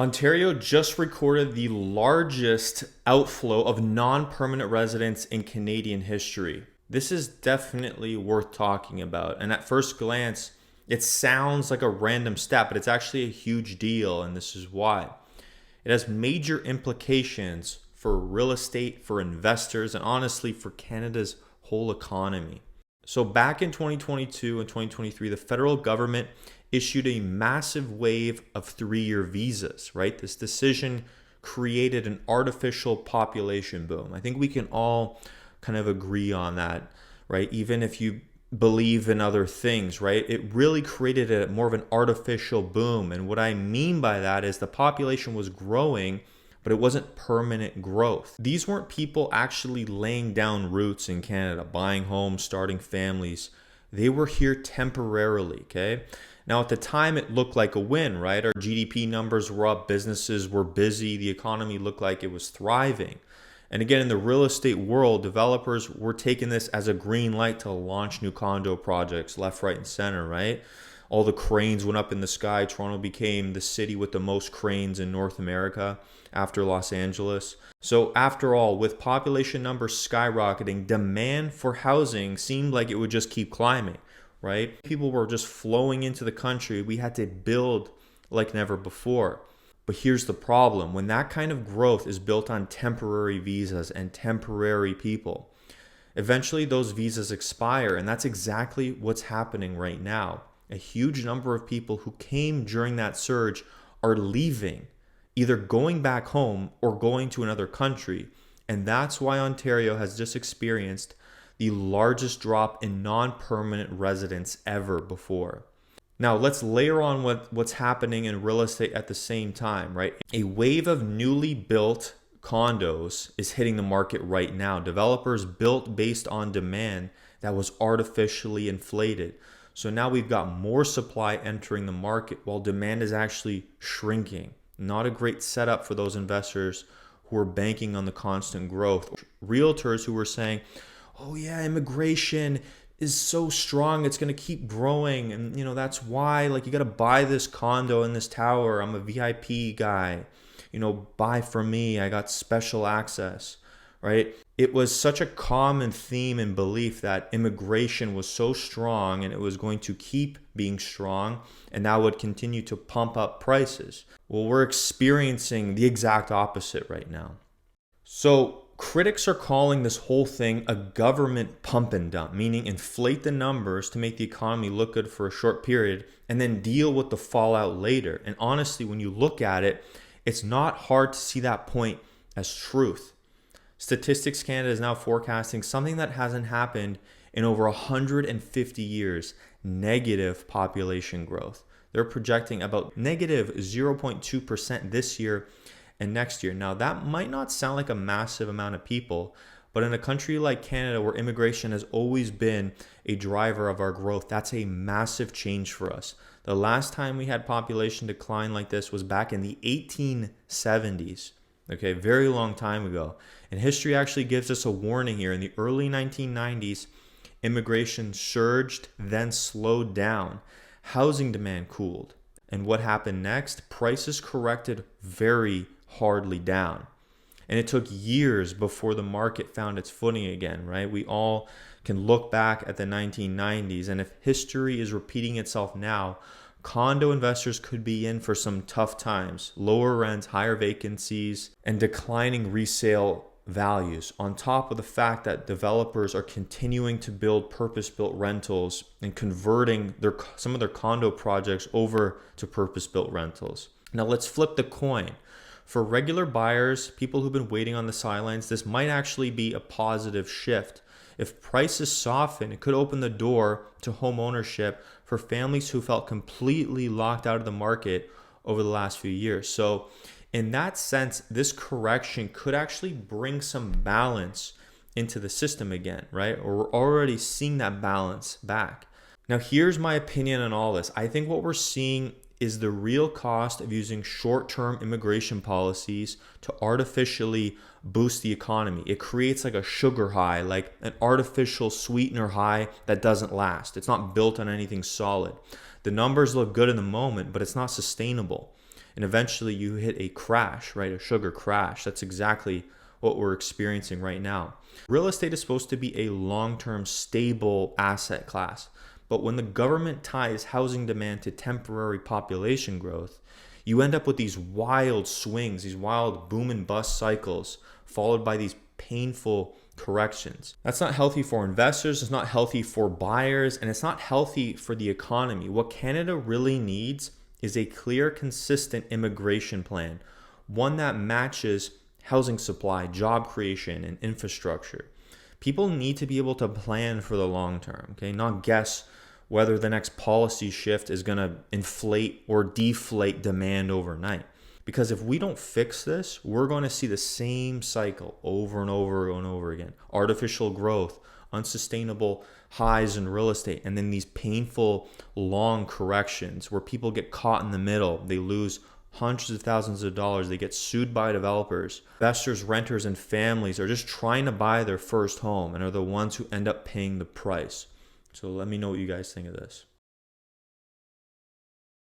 Ontario just recorded the largest outflow of non-permanent residents in Canadian history. This is definitely worth talking about. And at first glance, it sounds like a random stat, but it's actually a huge deal, and this is why. It has major implications for real estate, for investors, and honestly for Canada's whole economy. So back in 2022 and 2023, the federal government issued a massive wave of 3-year visas, right? This decision created an artificial population boom. I think we can all kind of agree on that, right? Even if you believe in other things, right? It really created a more of an artificial boom. And what I mean by that is the population was growing, but it wasn't permanent growth. These weren't people actually laying down roots in Canada, buying homes, starting families. They were here temporarily, okay? Now, at the time, it looked like a win, right? Our GDP numbers were up, businesses were busy, the economy looked like it was thriving. And again, in the real estate world, developers were taking this as a green light to launch new condo projects left, right, and center, right? All the cranes went up in the sky. Toronto became the city with the most cranes in North America after Los Angeles. So after all, with population numbers skyrocketing, demand for housing seemed like it would just keep climbing, right? People were just flowing into the country. We had to build like never before. But here's the problem. When that kind of growth is built on temporary visas and temporary people, eventually those visas expire, and that's exactly what's happening right now. A huge number of people who came during that surge are leaving, either going back home or going to another country. And that's why Ontario has just experienced the largest drop in non-permanent residents ever before. Now, let's layer on what's happening in real estate at the same time, right? A wave of newly built condos is hitting the market right now. Developers built based on demand that was artificially inflated. So now we've got more supply entering the market while demand is actually shrinking. Not a great setup for those investors who are banking on the constant growth. Realtors who were saying, oh yeah, immigration is so strong, it's going to keep growing, and that's why you got to buy this condo in this tower. I'm a VIP guy, buy from me, I got special access, right? It was such a common theme and belief that immigration was so strong and it was going to keep being strong, and that would continue to pump up prices. Well, we're experiencing the exact opposite right now. So critics are calling this whole thing a government pump and dump, meaning inflate the numbers to make the economy look good for a short period and then deal with the fallout later. And honestly, when you look at it, it's not hard to see that point as truth. Statistics Canada is now forecasting something that hasn't happened in over 150 years, negative population growth. They're projecting about negative 0.2% this year and next year. Now, that might not sound like a massive amount of people, but in a country like Canada where immigration has always been a driver of our growth, that's a massive change for us. The last time we had population decline like this was back in the 1870s. Okay, very long time ago. And history actually gives us a warning here. In the early 1990s, immigration surged, then slowed down. Housing demand cooled. And what happened next? Prices corrected very hardly down. And it took years before the market found its footing again, right? We all can look back at the 1990s, and if history is repeating itself now, condo investors could be in for some tough times. Lower rents, higher vacancies, and declining resale values, on top of the fact that developers are continuing to build purpose-built rentals and converting some of their condo projects over to purpose-built rentals. Now let's flip the coin. For regular buyers, people who've been waiting on the sidelines, this might actually be a positive shift. If prices soften, it could open the door to home ownership for families who felt completely locked out of the market over the last few years. So in that sense, this correction could actually bring some balance into the system again, right? Or we're already seeing that balance back. Now, here's my opinion on all this. I think what we're seeing is the real cost of using short-term immigration policies to artificially boost the economy. It creates like a sugar high, like an artificial sweetener high that doesn't last. It's not built on anything solid. The numbers look good in the moment, but it's not sustainable. And eventually you hit a crash, right? A sugar crash. That's exactly what we're experiencing right now. Real estate is supposed to be a long-term stable asset class. But when the government ties housing demand to temporary population growth, you end up with these wild swings, these wild boom and bust cycles, followed by these painful corrections. That's not healthy for investors, it's not healthy for buyers, and it's not healthy for the economy. What Canada really needs is a clear, consistent immigration plan, one that matches housing supply, job creation, and infrastructure. People need to be able to plan for the long term, okay? Not guess whether the next policy shift is going to inflate or deflate demand overnight. Because if we don't fix this, we're going to see the same cycle over and over and over again. Artificial growth, unsustainable highs in real estate, and then these painful long corrections where people get caught in the middle. They lose hundreds of thousands of dollars. They get sued by developers. Investors, renters, and families are just trying to buy their first home and are the ones who end up paying the price. So let me know what you guys think of this.